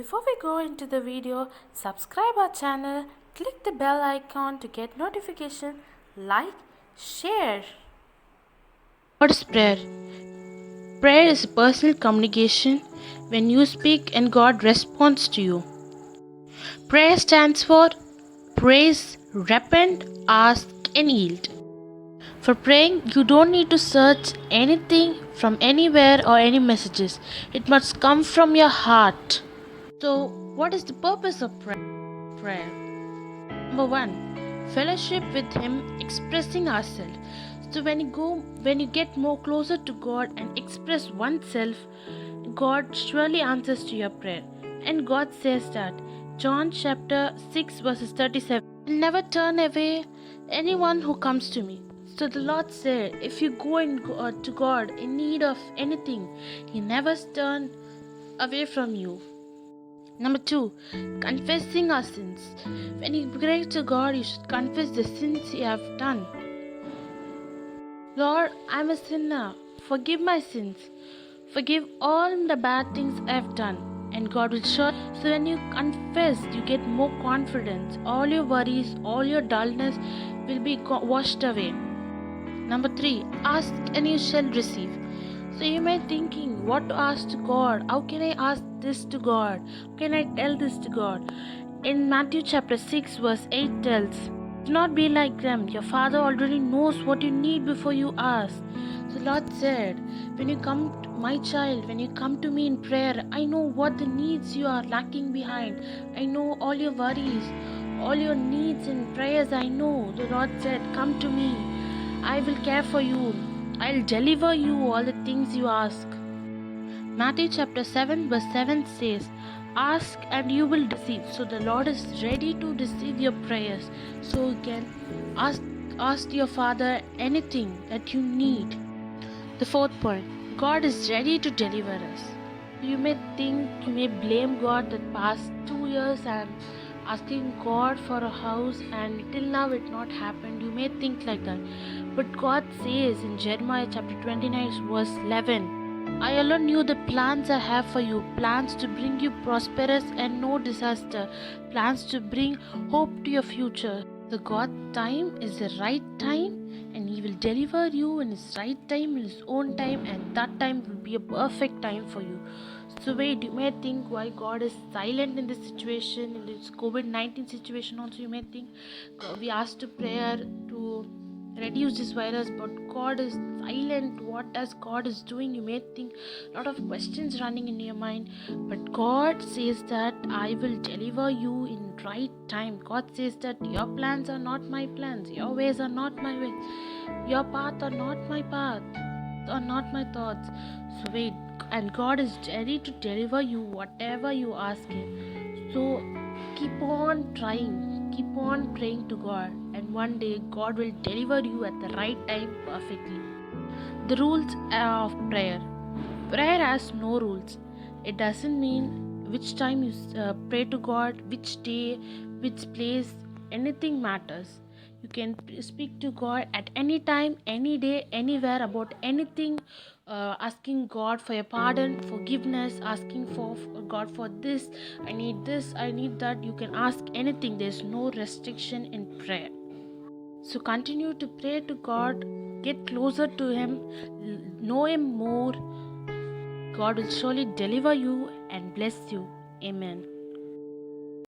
Before we go into the video, subscribe our channel, click the bell icon to get notification, like, share. God's Prayer. Prayer is a personal communication when you speak and God responds to you. Prayer stands for praise, repent, ask, and yield. For praying, you don't need to search anything from anywhere or any messages. It must come from your heart. So, what is the purpose of prayer? Number 1, fellowship with Him, expressing ourselves. So when you get more closer to God and express oneself, God surely answers to your prayer. And God says that John chapter 6 verses 37, "I'll never turn away anyone who comes to me." So the Lord said, if you go to God in need of anything, He never turns away from you. Number 2, confessing our sins. When you pray to God, you should confess the sins you have done. Lord, I'm a sinner. Forgive my sins. Forgive all the bad things I've done. And God will show. So when you confess, you get more confidence. All your worries, all your dullness will be washed away. Number 3, ask and you shall receive. So you may be thinking, what to ask to God? How can I ask this to God? How can I tell this to God? In Matthew chapter 6 verse 8 tells, "Do not be like them. Your Father already knows what you need before you ask." So Lord said, when you come to my child, when you come to me in prayer, I know what the needs you are lacking behind. I know all your worries, all your needs and prayers. I know. The Lord said, come to me. I will care for you. I'll deliver you all the things you ask. Matthew chapter 7 verse 7 says, "Ask and you will receive." So the Lord is ready to receive your prayers. So you can ask your Father anything that you need. The fourth point, God is ready to deliver us. You may think, you may blame God that past 2 years I'm asking God for a house and till now it not happened. You may think like that. But God says in Jeremiah chapter 29 verse 11, "I alone knew the plans I have for you, plans to bring you prosperous and no disaster, plans to bring hope to your future." The God time is the right time, and He will deliver you in His right time, in His own time, and that time will be a perfect time for you. So wait, you may think why God is silent in this situation, in this COVID-19 situation also. You may think we asked to prayer to reduce this virus, but God is silent. What does God is doing? You may think a lot of questions running in your mind, but God says that I will deliver you in right time. God says that your plans are not my plans, your ways are not my ways, your path are not my path, are not my thoughts. So wait, and God is ready to deliver you whatever you ask Him. So keep on trying, keep on praying to God, and one day God will deliver you at the right time perfectly. The rules of prayer. Prayer has no rules. It doesn't mean which time you pray to God, which day, which place, anything matters. You can speak to God at any time, any day, anywhere about anything, asking God for your pardon, forgiveness, asking for God for this, I need that. You can ask anything. There's no restriction in prayer. So continue to pray to God, get closer to Him, know Him more. God will surely deliver you and bless you. Amen.